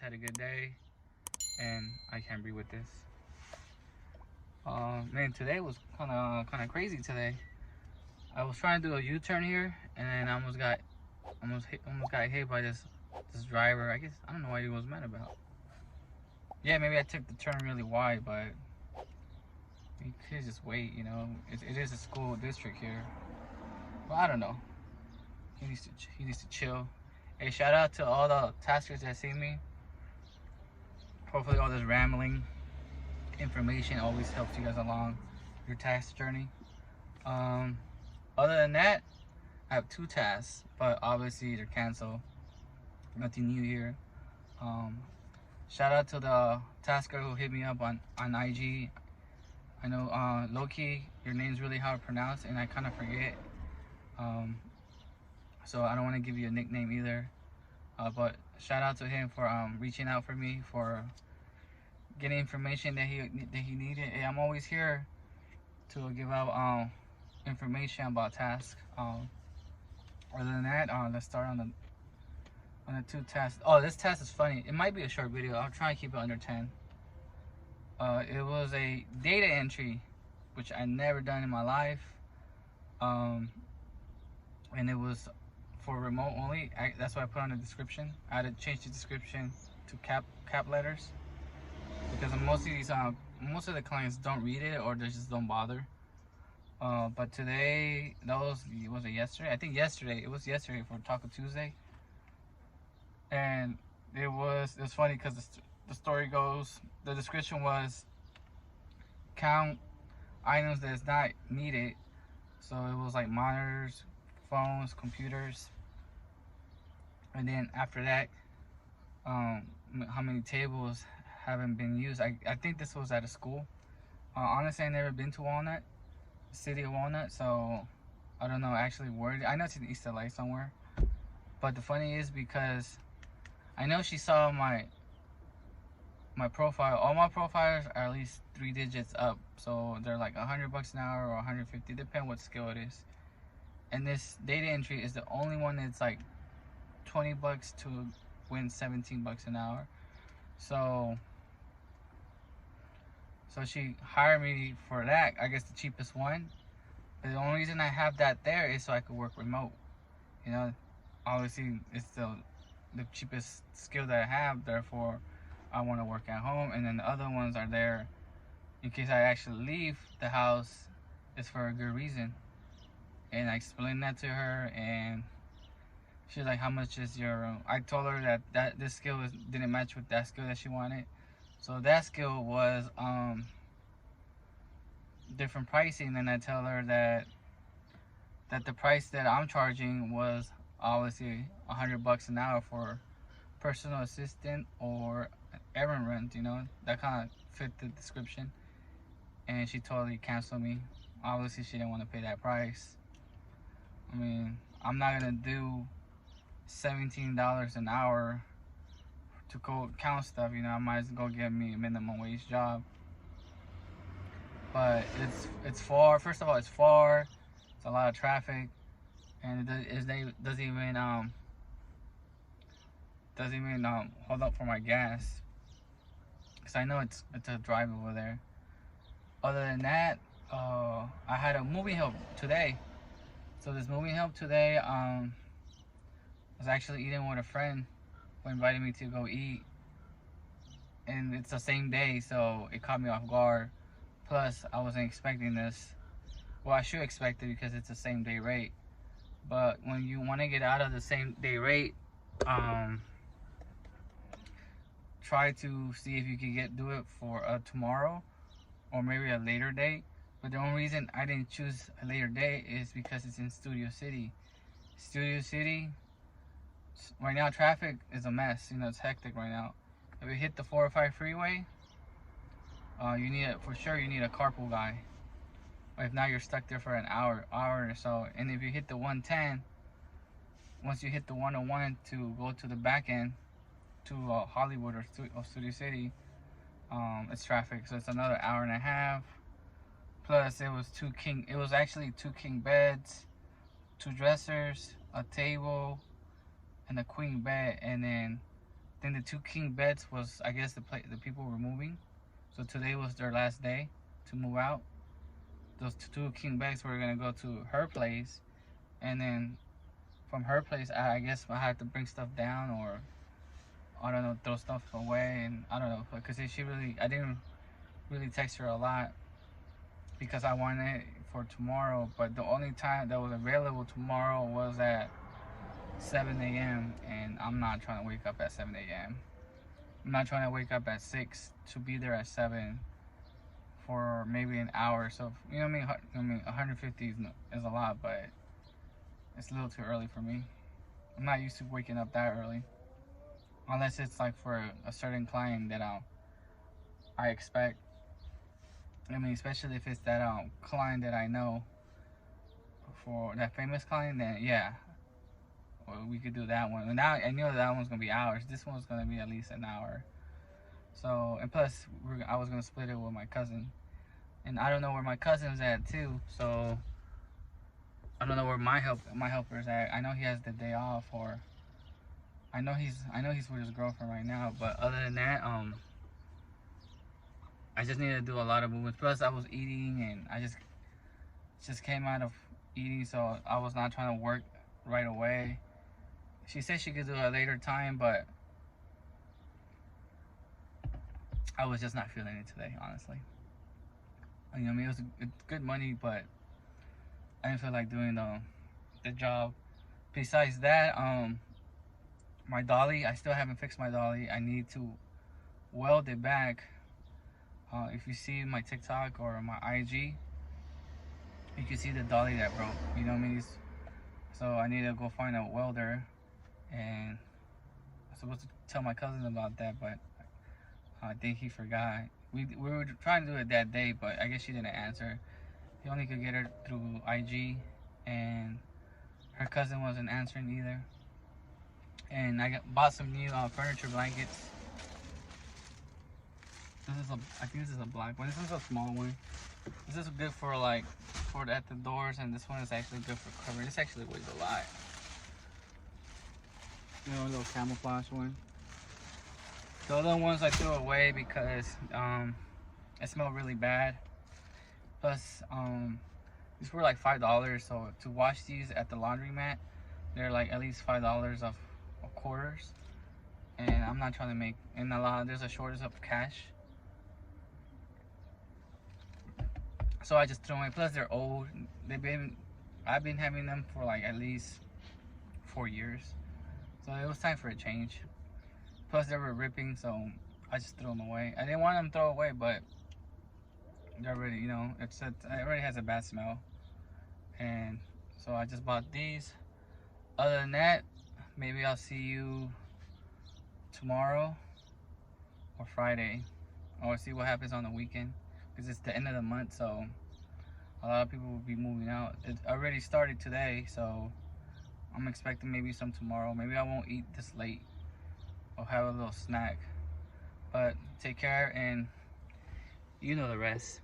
had a good day, and I can't breathe with this. Man, today was kind of crazy today. I was trying to do a U-turn here, and then I almost got hit by this driver. I don't know what he was mad about. Yeah, maybe I took the turn really wide, but you could just wait. You know, it is a school district here. But I don't know. He needs to chill. Hey, shout out to all the taskers that see me. Hopefully all this rambling information always helps you guys along your task journey. Other than that, I have 2 tasks, but obviously they're canceled. Nothing new here. Shout out to the tasker who hit me up on IG. I know, low-key, your name's really hard to pronounce, and I kind of forget. So I don't want to give you a nickname either. But shout out to him for reaching out for me, for getting information that he needed. Hey, I'm always here to give out information about tasks. Other than that, let's start on the 2 tasks. Oh, this task is funny. It might be a short video. I'll try and keep it under 10. It was a data entry, which I never done in my life. And it was for remote only. That's what I put on the description. I had to change the description to cap letters, because most of the clients don't read it, or they just don't bother. But today, was it yesterday? I think yesterday. It was yesterday for Taco Tuesday. And it was funny because the story goes, the description was count items that's not needed. So it was like monitors, phones, computers, and then after that, how many tables haven't been used. I think this was at a school. Honestly, I never been to Walnut, the city of Walnut, so I don't know actually where. I know it's in East LA somewhere. But the funny is, because I know she saw my profile. All my profiles are at least 3 digits up, so they're like $100 an hour or 150, depending what skill it is. And this data entry is the only one that's like $20 to win $17 an hour. So she hired me for that. I guess the cheapest one. But the only reason I have that there is so I could work remote. You know, obviously it's the cheapest skill that I have. Therefore, I want to work at home. And then the other ones are there in case I actually leave the house. It's for a good reason. And I explained that to her, and she's like, "How much is your?" I told her that this skill didn't match with that skill that she wanted. So that skill was different pricing, and I tell her that the price that I'm charging was obviously $100 an hour for personal assistant or errand rent. You know, that kind of fit the description. And she totally canceled me. Obviously, she didn't want to pay that price. I mean, I'm not gonna do $17 an hour to go count stuff. You know, I might as well go get me a minimum wage job. But it's far. First of all, it's far. It's a lot of traffic, and it doesn't even hold up for my gas, because I know it's a drive over there. Other than that, I had a movie help today. So this movie help today, I was actually eating with a friend who invited me to go eat, and it's the same day, so it caught me off guard. Plus, I wasn't expecting this. Well, I should expect it because it's the same day rate. But when you want to get out of the same day rate, try to see if you can do it for tomorrow or maybe a later date. But the only reason I didn't choose a later date is because it's in Studio City. Studio City, right now traffic is a mess. You know, it's hectic right now. If you hit the 405 freeway, you need a carpool guy. Or if not, you're stuck there for an hour or so. And if you hit the 110, once you hit the 101 to go to the back end to Hollywood or Studio City, it's traffic. So it's another hour and a half. Plus, it was actually 2 king beds, 2 dressers, a table, and a queen bed. And then then the 2 king beds was, I guess, the people were moving. So today was their last day to move out. Those 2 king beds were gonna go to her place, and then from her place, I guess I had to bring stuff down, or I don't know, throw stuff away, and I don't know, because I didn't really text her a lot because I wanted it for tomorrow, but the only time that was available tomorrow was at 7 a.m. and I'm not trying to wake up at 7 a.m. I'm not trying to wake up at 6 to be there at 7 for maybe an hour. So, you know what I mean? 150 is a lot, but it's a little too early for me. I'm not used to waking up that early. Unless it's like for a certain client that I expect. I mean, especially if it's that client that I know, for that famous client, then yeah, well, we could do that one. And now I know that one's gonna be hours. This one's gonna be at least an hour. So, and plus, I was gonna split it with my cousin, and I don't know where my cousin's at too. So I don't know where my helper's at. I know he has the day off, or I know he's with his girlfriend right now. But other than that, I just need to do a lot of movements. Plus, I was eating, and I just came out of eating, so I was not trying to work right away. She said she could do it a later time, but I was just not feeling it today, honestly. You know what I mean? It was good money, but I didn't feel like doing the job. Besides that, my dolly, I still haven't fixed my dolly. I need to weld it back. If you see my TikTok or my IG, you can see the dolly that broke. You know what I mean? So I need to go find a welder, and I'm supposed to tell my cousin about that, but I think he forgot. We were trying to do it that day, but I guess she didn't answer. He only could get her through IG, and her cousin wasn't answering either. And I bought some new furniture blankets. I think this is a black one. This is a small one. This is good for at the doors, and this one is actually good for covering. This actually weighs a lot. You know, a little camouflage one. The other ones I threw away because it smelled really bad. Plus, these were like $5. So to wash these at the laundromat, they're like at least $5 of quarters. And I'm not trying to make, and there's a shortage of cash. So I just threw them away. Plus they're old. I've been having them for like at least 4 years. So it was time for a change. Plus they were ripping, so I just threw them away. I didn't want them thrown away, but they're already, you know, it already has a bad smell. And so I just bought these. Other than that, maybe I'll see you tomorrow or Friday, or see what happens on the weekend, because it's the end of the month, so a lot of people will be moving out. It already started today, so I'm expecting maybe some tomorrow. Maybe I won't eat this late. I'll have a little snack. But take care, and you know the rest.